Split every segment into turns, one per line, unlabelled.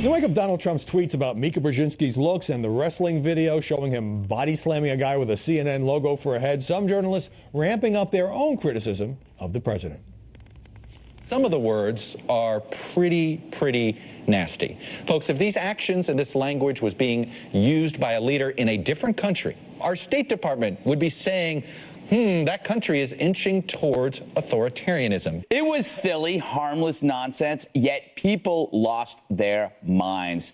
In the wake of Donald Trump's tweets about Mika Brzezinski's looks and the wrestling video showing him body slamming a guy with a CNN logo for a head, some journalists ramping up their own criticism of the president.
Some of the words are pretty nasty. Folks, if these actions and this language was being used by a leader in a different country, our State Department would be saying, that country is inching towards authoritarianism.
It was silly, harmless nonsense, yet people lost their minds.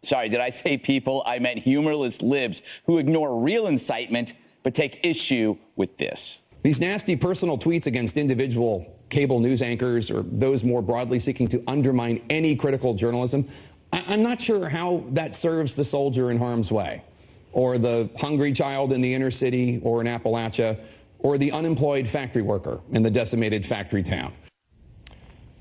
Sorry, did I say people? I meant humorless libs who ignore real incitement but take issue with this.
These nasty personal tweets against individual cable news anchors or those more broadly seeking to undermine any critical journalism, I'm not sure how that serves the soldier in harm's way, or the hungry child in the inner city or in Appalachia, or the unemployed factory worker in the decimated factory town.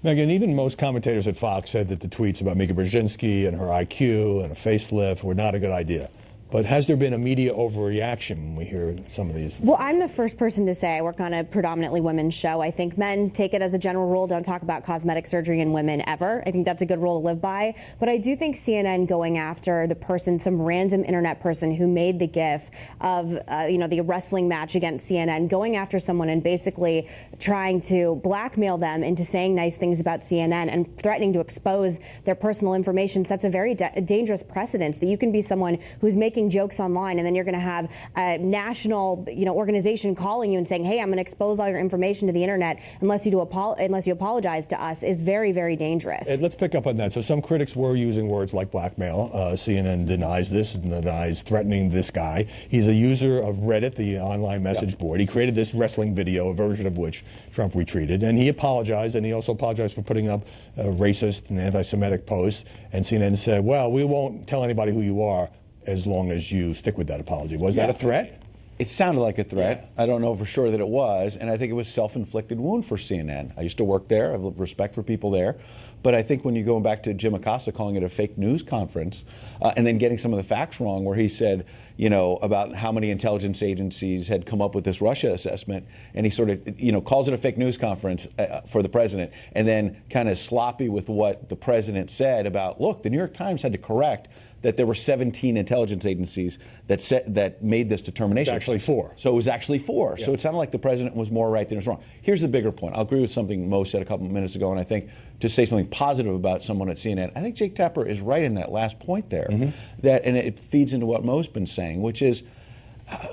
Megan, even most commentators at Fox said that the tweets about Mika Brzezinski and her IQ and a facelift were not a good idea. But has there been a media overreaction when we hear some of these?
Well, I'm the first person to say I work on a predominantly women's show. I think men take it as a general rule, don't talk about cosmetic surgery in women ever. I think that's a good rule to live by. But I do think CNN going after the person, some random internet person who made the gif of, the wrestling match against CNN, going after someone and basically trying to blackmail them into saying nice things about CNN and threatening to expose their personal information sets a very dangerous precedent that you can be someone who's making jokes online and then you're going to have a national organization calling you and saying, hey, I'm going to expose all your information to the internet unless you apologize to us is very, very dangerous.
And let's pick up on that. So some critics were using words like blackmail. CNN denies this and denies threatening this guy. He's a user of Reddit, the online message board. He created this wrestling video, a version of which Trump retweeted, and he apologized, and he also apologized for putting up racist and anti-Semitic posts. And CNN said, well, we won't tell anybody who you are as long as you stick with that apology. Was that a threat?
It sounded like a threat.
Yeah.
I don't know for sure that it was, and I think it was self-inflicted wound for CNN. I used to work there. I have respect for people there. But I think when you go back to Jim Acosta calling it a fake news conference and then getting some of the facts wrong where he said, about how many intelligence agencies had come up with this Russia assessment, and he sort of, calls it a fake news conference for the president, and then kind of sloppy with what the president said about, look, the New York Times had to correct that there were 17 intelligence agencies that made this determination.
It's actually 4.
So it was actually 4.
Yeah.
So it sounded like the president was more right than he was wrong. Here's the bigger point. I'll agree with something Mo said a couple of minutes ago, and I think to say something positive about someone at CNN, I think Jake Tapper is right in that last point there. Mm-hmm. And it feeds into what Mo's been saying, which is,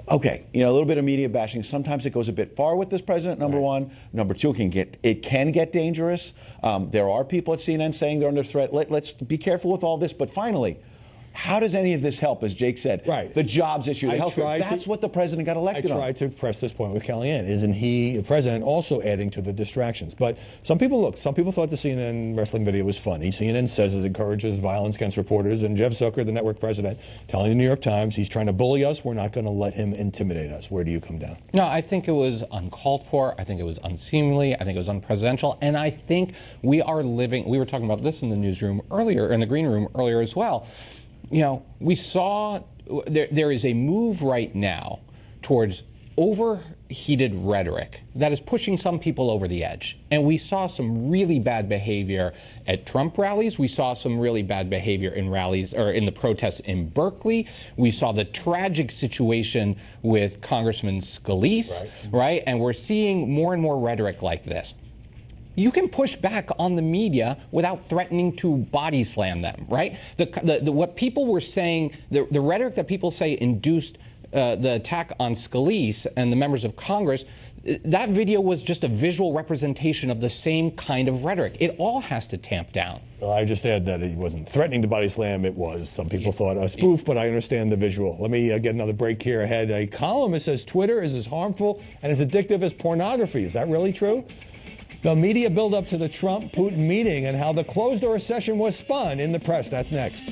a little bit of media bashing. Sometimes it goes a bit far with this president, number one. Number two, it can get dangerous. There are people at CNN saying they're under threat. Let's be careful with all this. But finally, how does any of this help, as Jake said?
Right.
The jobs issue, the health care. That's what the president got elected on.
I tried to press this point with Kellyanne. Isn't he, the president, also adding to the distractions? But some people thought the CNN wrestling video was funny. CNN says it encourages violence against reporters. And Jeff Zucker, the network president, telling the New York Times he's trying to bully us. We're not going to let him intimidate us. Where do you come down?
No, I think it was uncalled for. I think it was unseemly. I think it was unpresidential. And I think we were talking about this in the newsroom earlier, in the green room earlier as well. We saw there is a move right now towards overheated rhetoric that is pushing some people over the edge. And we saw some really bad behavior at Trump rallies. We saw some really bad behavior in rallies or in the protests in Berkeley. We saw the tragic situation with Congressman Scalise, right? And we're seeing more and more rhetoric like this. You can push back on the media without threatening to body slam them, right? What people were saying, the rhetoric that people say induced the attack on Scalise and the members of Congress, that video was just a visual representation of the same kind of rhetoric. It all has to tamp down.
Well, I just add that he wasn't threatening to body slam. It was, some people thought, a spoof, but I understand the visual. Let me get another break here ahead. A columnist says Twitter is as harmful and as addictive as pornography. Is that really true? The media build-up to the Trump-Putin meeting and how the closed-door session was spun in the press. That's next.